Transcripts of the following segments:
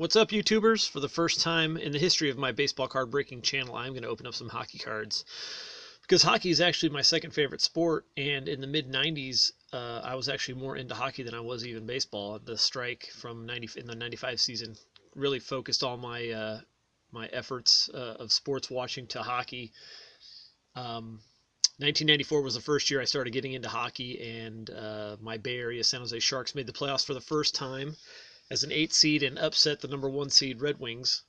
What's up, YouTubers? For the first time in the history of my baseball card breaking channel, I'm going to open up some hockey cards. Because hockey is actually my second favorite sport, and in the mid-90s, I was actually more into hockey than I was even baseball. The strike from in the 95 season really focused all my efforts of sports watching to hockey. 1994 was the first year I started getting into hockey, and my Bay Area San Jose Sharks made the playoffs for the first time as an 8 seed and upset the number 1 seed Red Wings.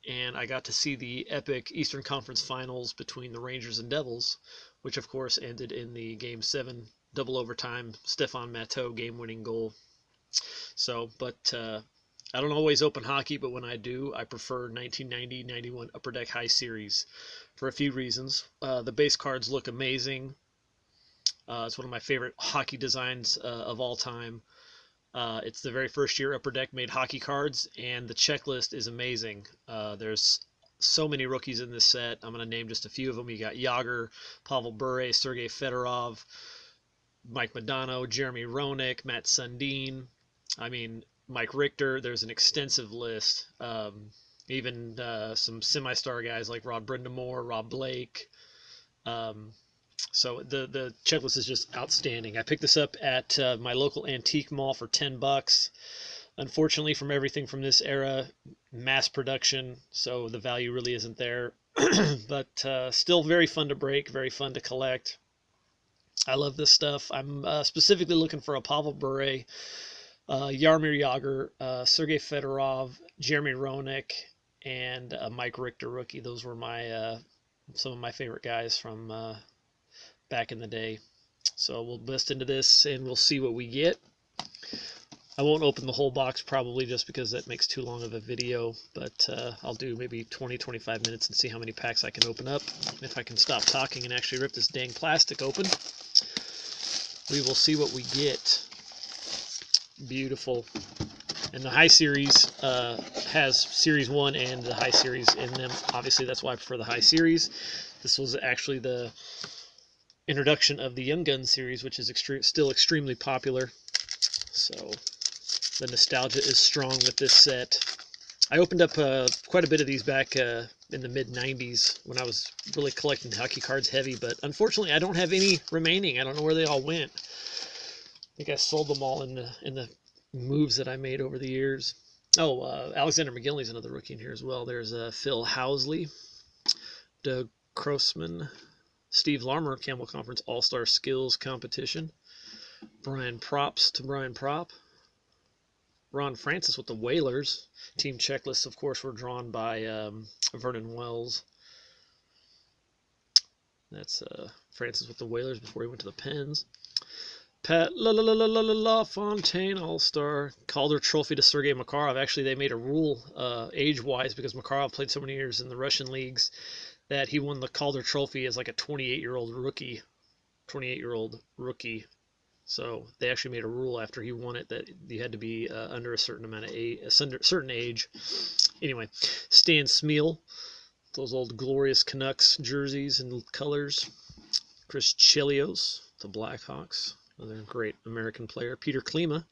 And I got to see the epic Eastern Conference Finals between the Rangers and Devils, which of course ended in the Game 7 double overtime Stefan Matteau game-winning goal. But I don't always open hockey, but when I do, I prefer 1990-91 Upper Deck High Series for a few reasons. The base cards look amazing. It's one of my favorite hockey designs of all time. It's the very first year Upper Deck made hockey cards, and the checklist is amazing. There's so many rookies in this set. I'm going to name just a few of them. You got Jagr, Pavel Bure, Sergei Fedorov, Mike Modano, Jeremy Roenick, Matt Sundin. Mike Richter. There's an extensive list. Even some semi-star guys like Rod Brind'Amour, Rob Blake. So the checklist is just outstanding. I picked this up at my local antique mall for $10. Unfortunately, from everything from this era, mass production, so the value really isn't there. But still very fun to break, very fun to collect. I love this stuff. I'm specifically looking for a Pavel Bure, Jaromir Jagr, Sergei Fedorov, Jeremy Roenick, and a Mike Richter rookie. Those were my some of my favorite guys from back in the day. So we'll bust into this and we'll see what we get. I won't open the whole box probably just because that makes too long of a video, but I'll do maybe 20-25 minutes and see how many packs I can open up. If I can stop talking and actually rip this dang plastic open, we will see what we get. Beautiful. And the High Series has Series 1 and the High Series in them. Obviously, that's why I prefer the High Series. This was actually the introduction of the Young Guns series, which is still extremely popular. So the nostalgia is strong with this set. I opened up quite a bit of these back in the mid-90s when I was really collecting hockey cards heavy, but unfortunately I don't have any remaining. I don't know where they all went. I think I sold them all in the moves that I made over the years. Oh, Alexander McGinley's another rookie in here as well. There's Phil Housley, Doug Crossman, Steve Larmer, Campbell Conference All-Star Skills Competition. Brian Props to Brian Prop. Ron Francis with the Whalers. Team checklists, of course, were drawn by Vernon Wells. That's Francis with the Whalers before he went to the Pens. Pat LaFontaine, All-Star. Calder Trophy to Sergei Makarov. Actually, they made a rule age-wise because Makarov played so many years in the Russian leagues that he won the Calder Trophy as like a 28-year-old rookie. 28-year-old rookie. So they actually made a rule after he won it that you had to be under a certain amount of age, a certain age. Anyway, Stan Smeel, those old glorious Canucks jerseys and colors. Chris Chelios, the Blackhawks, another great American player. Peter Klima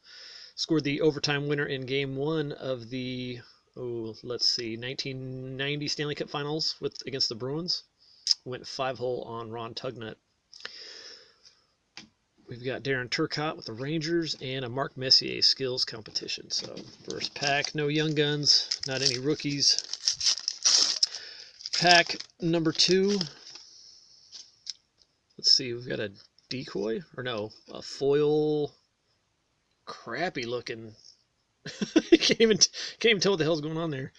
scored the overtime winner in Game 1 of the 1990 Stanley Cup Finals against the Bruins. Went 5-hole on Ron Tugnut. We've got Darren Turcotte with the Rangers and a Mark Messier skills competition. So first pack, no Young Guns, not any rookies. Pack number 2. Let's see, we've got a decoy, or no, a foil, crappy looking. Can't even tell what the hell's going on there.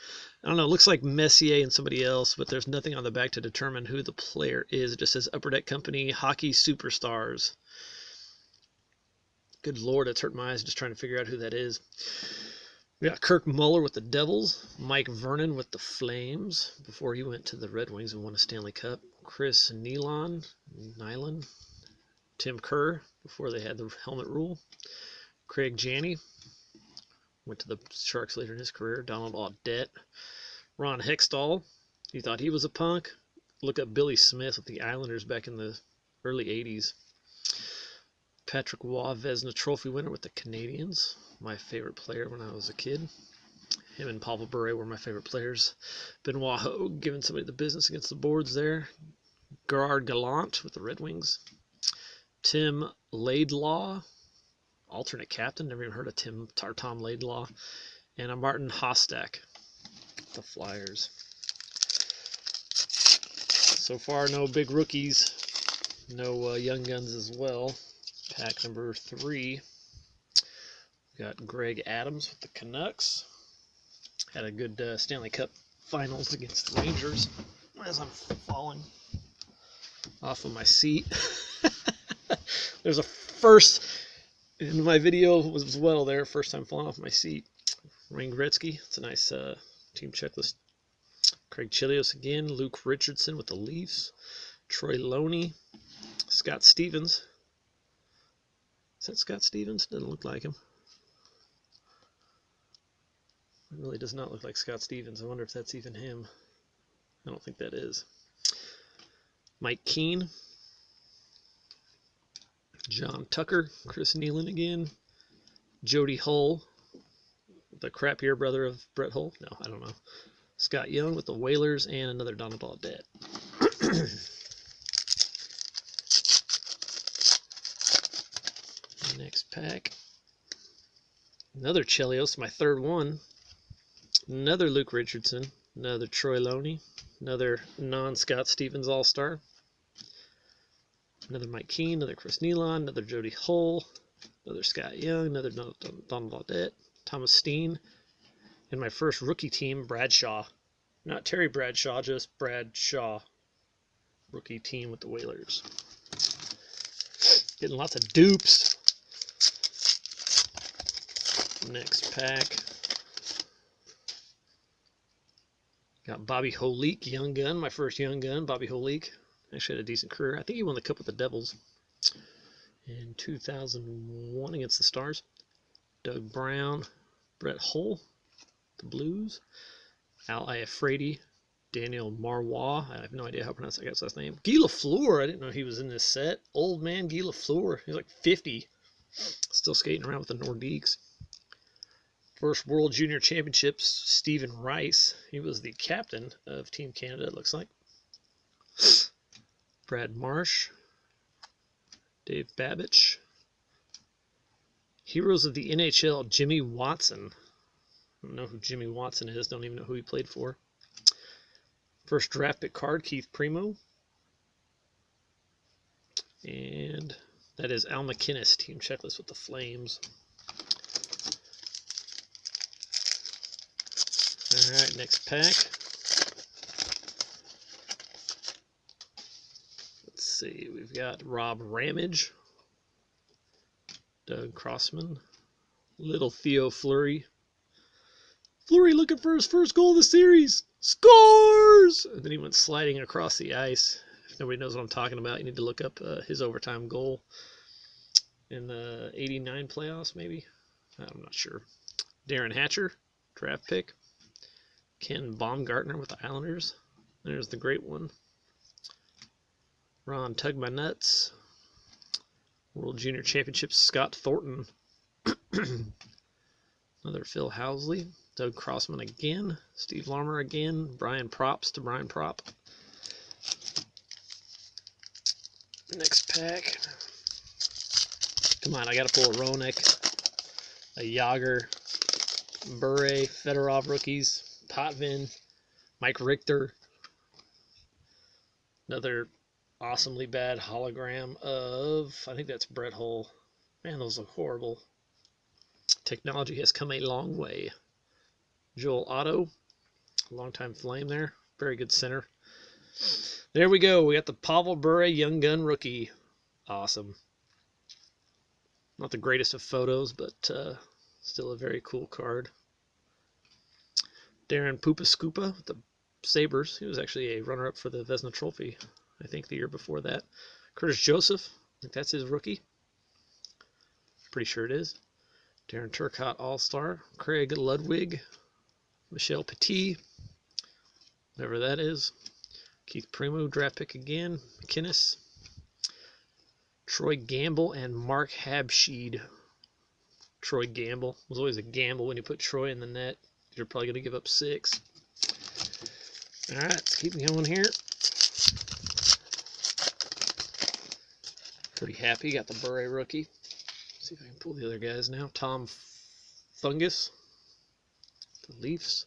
I don't know. It looks like Messier and somebody else, but there's nothing on the back to determine who the player is. It just says Upper Deck Company Hockey Superstars. Good Lord, it's hurt my eyes just trying to figure out who that is. We got Kirk Muller with the Devils, Mike Vernon with the Flames before he went to the Red Wings and won a Stanley Cup. Chris Nyland, Tim Kerr before they had the helmet rule. Craig Janney went to the Sharks later in his career. Donald Audette. Ron Hextall. You thought he was a punk? Look up Billy Smith with the Islanders back in the early 80s. Patrick Waugh, Vezina Trophy winner with the Canadiens. My favorite player when I was a kid. Him and Pavel Bure were my favorite players. Benoit Hogue giving somebody the business against the boards there. Gerard Gallant with the Red Wings. Tim Laidlaw, alternate captain. Never even heard of Tom Laidlaw. And a Martin Hostak, the Flyers. So far, no big rookies. No young guns as well. Pack number 3. We got Greg Adams with the Canucks. Had a good Stanley Cup Finals against the Rangers. As I'm falling off of my seat. There's a first in my video as well there. First time falling off my seat. Wayne Gretzky. It's a nice team checklist. Craig Chelios again. Luke Richardson with the Leafs. Troy Loney. Scott Stevens. Is that Scott Stevens? Doesn't look like him. It really does not look like Scott Stevens. I wonder if that's even him. I don't think that is. Mike Keane. John Tucker. Chris Nealon again. Jody Hull. The crappier brother of Brett Hull. No, I don't know. Scott Young with the Whalers and another Donald Audette. Next pack. Another Chelios, my third one. Another Luke Richardson. Another Troy Loney. Another non-Scott Stevens All-Star. Another Mike Keane. Another Chris Nealon. Another Jody Hull. Another Scott Young. Another Donald Audette. Thomas Steen. And my first rookie team, Bradshaw. Not Terry Bradshaw, just Bradshaw. Rookie team with the Whalers. Getting lots of dupes. Next pack. Got Bobby Holik, young gun. My first young gun, Bobby Holik. Actually had a decent career. I think he won the Cup with the Devils in 2001 against the Stars. Doug Brown, Brett Hull, the Blues. Al Iafrate, Daniel Marois. I have no idea how to pronounce that guy's last name. Guy Lafleur. I didn't know he was in this set. Old man Guy Lafleur. He's like 50. Still skating around with the Nordiques. First World Junior Championships, Stephen Rice. He was the captain of Team Canada, it looks like. Brad Marsh. Dave Babich. Heroes of the NHL, Jimmy Watson. I don't know who Jimmy Watson is. Don't even know who he played for. First draft pick card, Keith Primo. And that is Al MacInnis, team checklist with the Flames. Alright, next pack. Let's see, we've got Rob Ramage, Doug Crossman, Little Theo Fleury. Fleury looking for his first goal of the series. Scores! And then he went sliding across the ice. If nobody knows what I'm talking about, you need to look up his overtime goal in the 89 playoffs, maybe? I'm not sure. Darren Hatcher, draft pick. Ken Baumgartner with the Islanders. There's the great one. Ron Tug My Nuts. World Junior Championships, Scott Thornton. Another Phil Housley. Doug Crossman again. Steve Larmer again. Brian Props to Brian Prop. Next pack. Come on, I gotta pull a Roenick, a Yager, Bure, Fedorov rookies. Potvin, Mike Richter, another awesomely bad hologram of, I think that's Brett Hull. Man, those look horrible. Technology has come a long way. Joel Otto, longtime Flame there. Very good center. There we go. We got the Pavel Bure Young Gun rookie. Awesome. Not the greatest of photos, but still a very cool card. Darren Pupascupa with the Sabres. He was actually a runner-up for the Vezina Trophy, I think, the year before that. Curtis Joseph. I think that's his rookie. Pretty sure it is. Darren Turcotte All-Star. Craig Ludwig. Michel Petit. Whatever that is. Keith Primo, draft pick again. McInnis. Troy Gamble and Mark Habsheed. Troy Gamble. It was always a gamble when you put Troy in the net. You're probably going to give up 6. All right, let's keep going here. Pretty happy. Got the Bure rookie. See if I can pull the other guys now. Tom Fungus, the Leafs.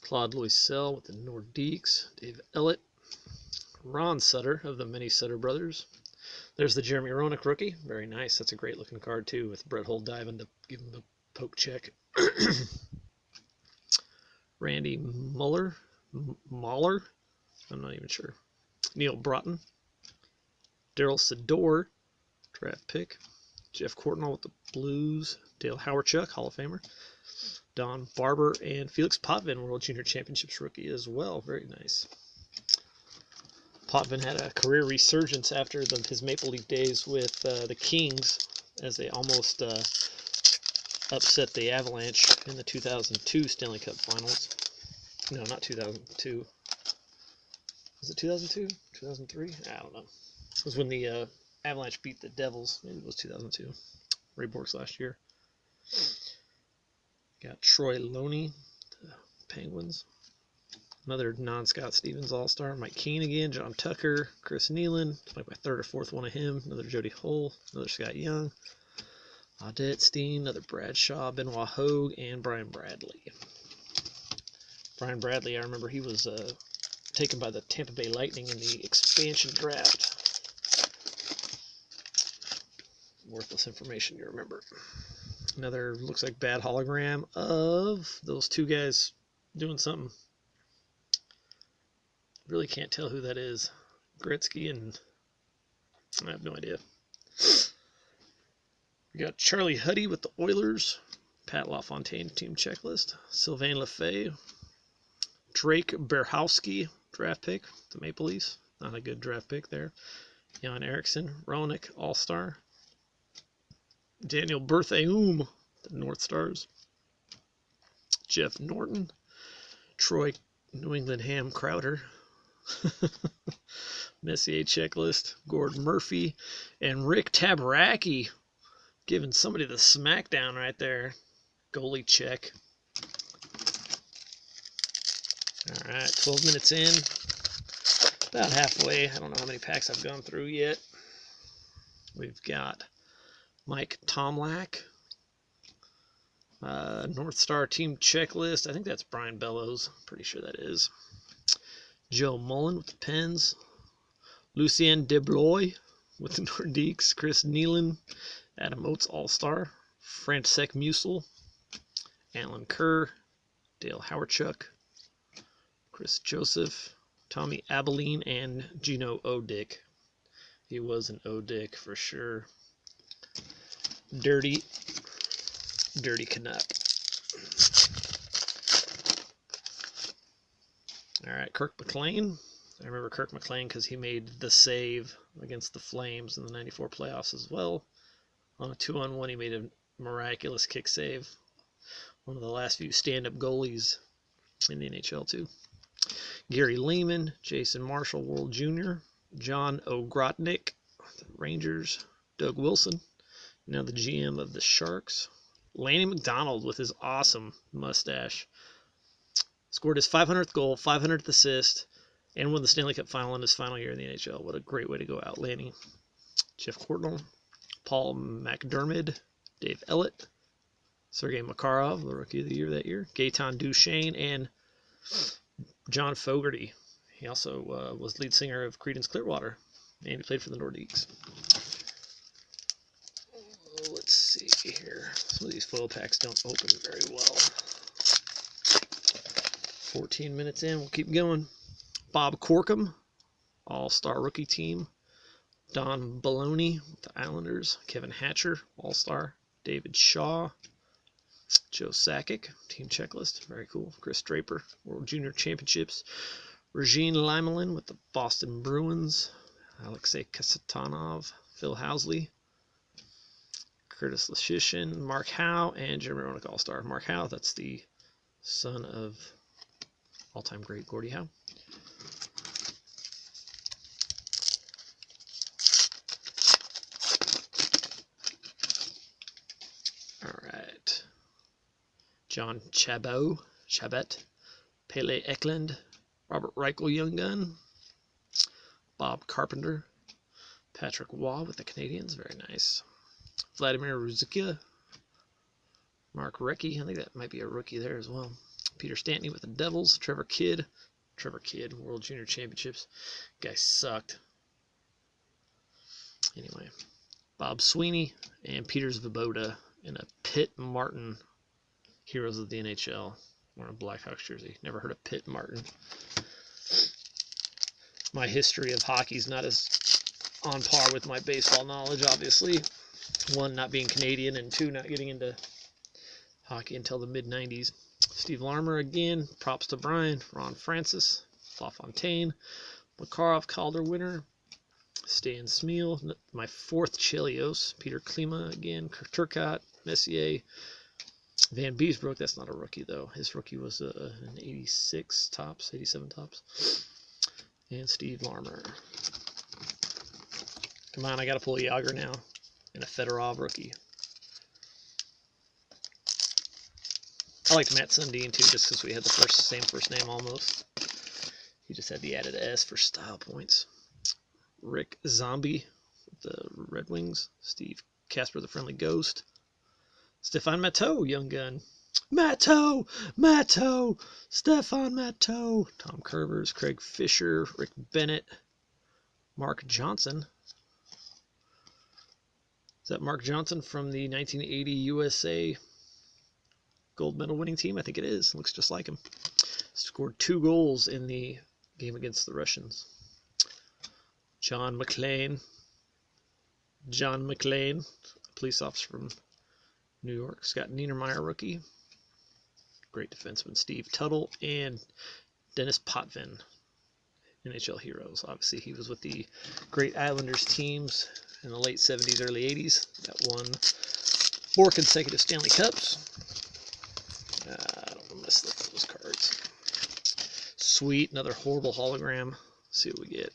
Claude Loisel with the Nordiques. Dave Ellett. Ron Sutter of the many Sutter brothers. There's the Jeremy Roenick rookie. Very nice. That's a great looking card too, with Brett Hull diving to give him a poke check. Randy Mahler. I'm not even sure. Neil Broughton. Daryl Sador, draft pick. Jeff Courtnall with the Blues. Dale Hawerchuk, Hall of Famer. Don Barber and Felix Potvin, World Junior Championships rookie as well. Very nice. Potvin had a career resurgence after his Maple Leaf days with the Kings, as they almost upset the Avalanche in the 2002 Stanley Cup Finals. No, not 2002. Was it 2002? 2003? I don't know. It was when the Avalanche beat the Devils. Maybe it was 2002. Ray Bork's last year. Got Troy Loney, the Penguins. Another non-Scott Stevens All-Star. Mike Keane again. John Tucker. Chris Nealon. Like my 3rd or 4th one of him. Another Jody Hull. Another Scott Young. Audette Steen. Another Bradshaw. Benoit Hogue. And Brian Bradley. Brian Bradley, I remember he was taken by the Tampa Bay Lightning in the expansion draft. Worthless information, you remember. Another looks like bad hologram of those 2 guys doing something. Really can't tell who that is. Gretzky and I have no idea. We got Charlie Huddy with the Oilers. Pat LaFontaine team checklist. Sylvain Lefebvre. Drake Berhowski, draft pick, the Maple Leafs. Not a good draft pick there. Jan Eriksson, Roenick, All-Star. Daniel Berthaum, the North Stars. Jeff Norton. Troy New England Ham Crowder. Messier checklist. Gord Murphy. And Rick Tabaraki, giving somebody the smackdown right there. Goalie check. All right, 12 minutes in, about halfway. I don't know how many packs I've gone through yet. We've got Mike Tomlak, North Star team checklist. I think that's Brian Bellows. Pretty sure that is. Joe Mullen with the Pens. Lucien Deblois with the Nordiques. Chris Nealon, Adam Oates All-Star. Francek Musil, Alan Kerr, Dale Hawerchuk, Chris Joseph, Tommy Abilene, and Gino Odick. He was an Odick for sure. Dirty Canuck. All right, Kirk McLean. I remember Kirk McLean because he made the save against the Flames in the '94 playoffs as well. On a 2-on-1, he made a miraculous kick save. One of the last few stand-up goalies in the NHL too. Gary Lehman, Jason Marshall, World Junior, John O'Grotnick, the Rangers, Doug Wilson, now the GM of the Sharks. Lanny McDonald with his awesome mustache. Scored his 500th goal, 500th assist, and won the Stanley Cup final in his final year in the NHL. What a great way to go out, Lanny. Jeff Courtnall, Paul McDermott, Dave Ellett, Sergei Makarov, the Rookie of the Year that year, Gaetan Duchesne, and John Fogerty. He also was lead singer of Creedence Clearwater, and he played for the Nordiques. Let's see here. Some of these foil packs don't open very well. 14 minutes in, we'll keep going. Bob Corkum, All-Star Rookie Team. Don Baloney with the Islanders. Kevin Hatcher, All-Star. David Shaw. Joe Sakic, Team Checklist. Very cool. Chris Draper, World Junior Championships. Regine Limelin with the Boston Bruins. Alexei Kasatonov. Phil Housley. Curtis Lashishin. Mark Howe. And Jeremy Roenick All-Star. Mark Howe, that's the son of all-time great Gordie Howe. All right. John Chabot, Chabot, Pele Eklund, Robert Reichel Young Gun, Bob Carpenter, Patrick Waugh with the Canadians, very nice. Vladimir Ruzicka, Mark Recchi, I think that might be a rookie there as well. Peter Stantny with the Devils, Trevor Kidd, World Junior Championships, guy sucked. Anyway, Bob Sweeney and Peter Svoboda in a Pitt Martin Heroes of the NHL. Wearing a Blackhawks jersey. Never heard of Pitt Martin. My history of hockey is not as on par with my baseball knowledge, obviously. One, not being Canadian, and two, not getting into hockey until the mid-90s. Steve Larmer again. Props to Brian. Ron Francis. LaFontaine. Makarov Calder winner. Stan Smeel. My fourth Chelios. Peter Klima again. Turcotte. Messier. Van Beesbrook. That's not a rookie, though. His rookie was an 86 tops. 87 tops. And Steve Larmer. Come on, I got to pull Yager now. And a Fedorov rookie. I liked Matt Sundin, too, just because we had the same first name almost. He just had the added S for style points. Rick Zombie with the Red Wings. Steve Casper, the Friendly Ghost. Stefan Matteau, Young Gun. Matteau! Stefan Matteau. Tom Curvers, Craig Fisher, Rick Bennett, Mark Johnson. Is that Mark Johnson from the 1980 USA gold medal winning team? I think it is. Looks just like him. Scored 2 goals in the game against the Russians. John McClane, a police officer from New York. Scott Niedermeyer, rookie. Great defenseman Steve Tuttle and Dennis Potvin, NHL Heroes. Obviously, he was with the great Islanders teams in the late 70s, early 80s that won 4 consecutive Stanley Cups. I don't want to mess up those cards. Sweet, another horrible hologram. Let's see what we get.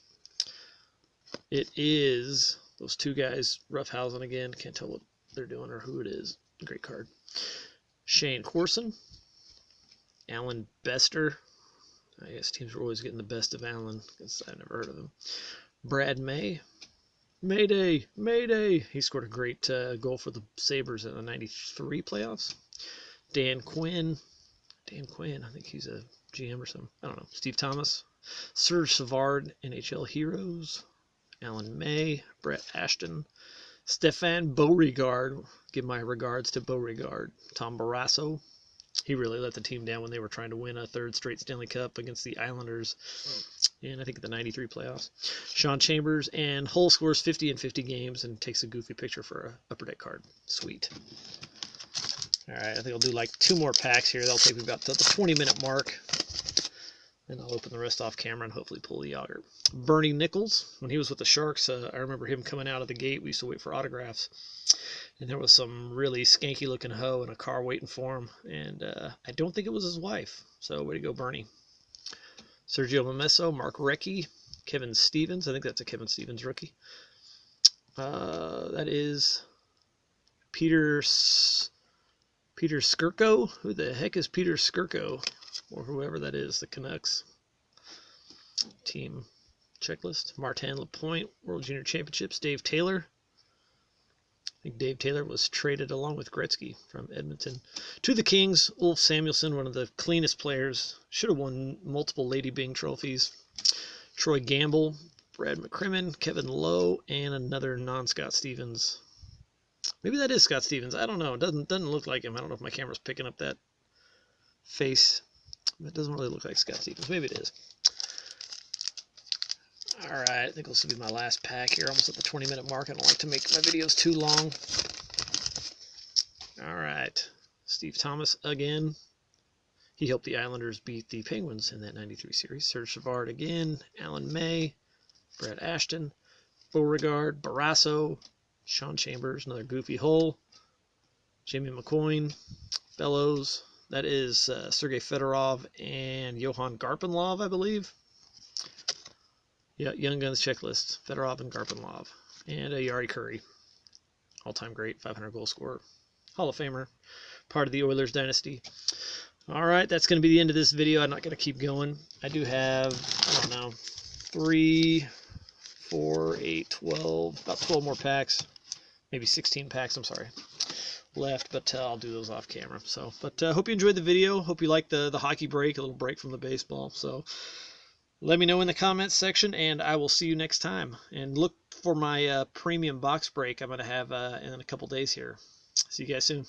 It is those 2 guys, Roughhausen again. Can't tell what they're doing or who it is. Great card. Shane Corson. Alan Bester. I guess teams were always getting the best of Alan, because I've never heard of him. Brad May. Mayday! He scored a great goal for the Sabres in the 93 playoffs. Dan Quinn. I think he's a GM or something. I don't know. Steve Thomas. Serge Savard, NHL Heroes. Alan May. Brett Ashton. Stefan Beauregard. Give my regards to Beauregard. Tom Barrasso. He really let the team down when they were trying to win a 3rd straight Stanley Cup against the Islanders in, I think, the 93 playoffs. Sean Chambers, and Hull scores 50 in 50 games and takes a goofy picture for a Upper Deck card. Sweet. All right, I think I'll do like 2 more packs here. That'll take me about the 20-minute mark. Then I'll open the rest off camera and hopefully pull the Yager. Bernie Nichols, when he was with the Sharks, I remember him coming out of the gate. We used to wait for autographs. And there was some really skanky-looking hoe in a car waiting for him. And I don't think it was his wife. So way to go, Bernie. Sergio Momesso, Mark Recchi, Kevin Stevens. I think that's a Kevin Stevens rookie. That is Peter Skirko. Who the heck is Peter Skirko? Or whoever that is, the Canucks team checklist. Martin Lapointe, World Junior Championships. Dave Taylor. I think Dave Taylor was traded along with Gretzky from Edmonton to the Kings. Ulf Samuelsson, one of the cleanest players. Should have won multiple Lady Byng trophies. Troy Gamble, Brad McCrimmon, Kevin Lowe, and another non-Scott Stevens. Maybe that is Scott Stevens. I don't know. It doesn't look like him. I don't know if my camera's picking up that face. It doesn't really look like Scott Stevens. Maybe it is. Alright, I think this will be my last pack here. Almost at the 20-minute mark. I don't like to make my videos too long. Alright. Steve Thomas again. He helped the Islanders beat the Penguins in that 93 series. Serge Savard again. Alan May. Brad Ashton. Beauregard. Barrasso. Sean Chambers. Another goofy hole. Jamie McCoy. Bellows. That is Sergei Fedorov and Johan Garpenlov, I believe. Yeah, Young Guns checklist. Fedorov and Garpenlov. And a Yari Curry. All-time great, 500 goal scorer. Hall of Famer. Part of the Oilers dynasty. All right, that's going to be the end of this video. I'm not going to keep going. I do have, I don't know, 3, 4, 8, 12, about 12 more packs, maybe 16 packs, I'm sorry, left, but I'll do those off camera. So, but hope you enjoyed the video. Hope you liked the hockey break, a little break from the baseball. So let me know in the comments section, and I will see you next time. And look for my premium box break I'm going to have in a couple days here. See you guys soon.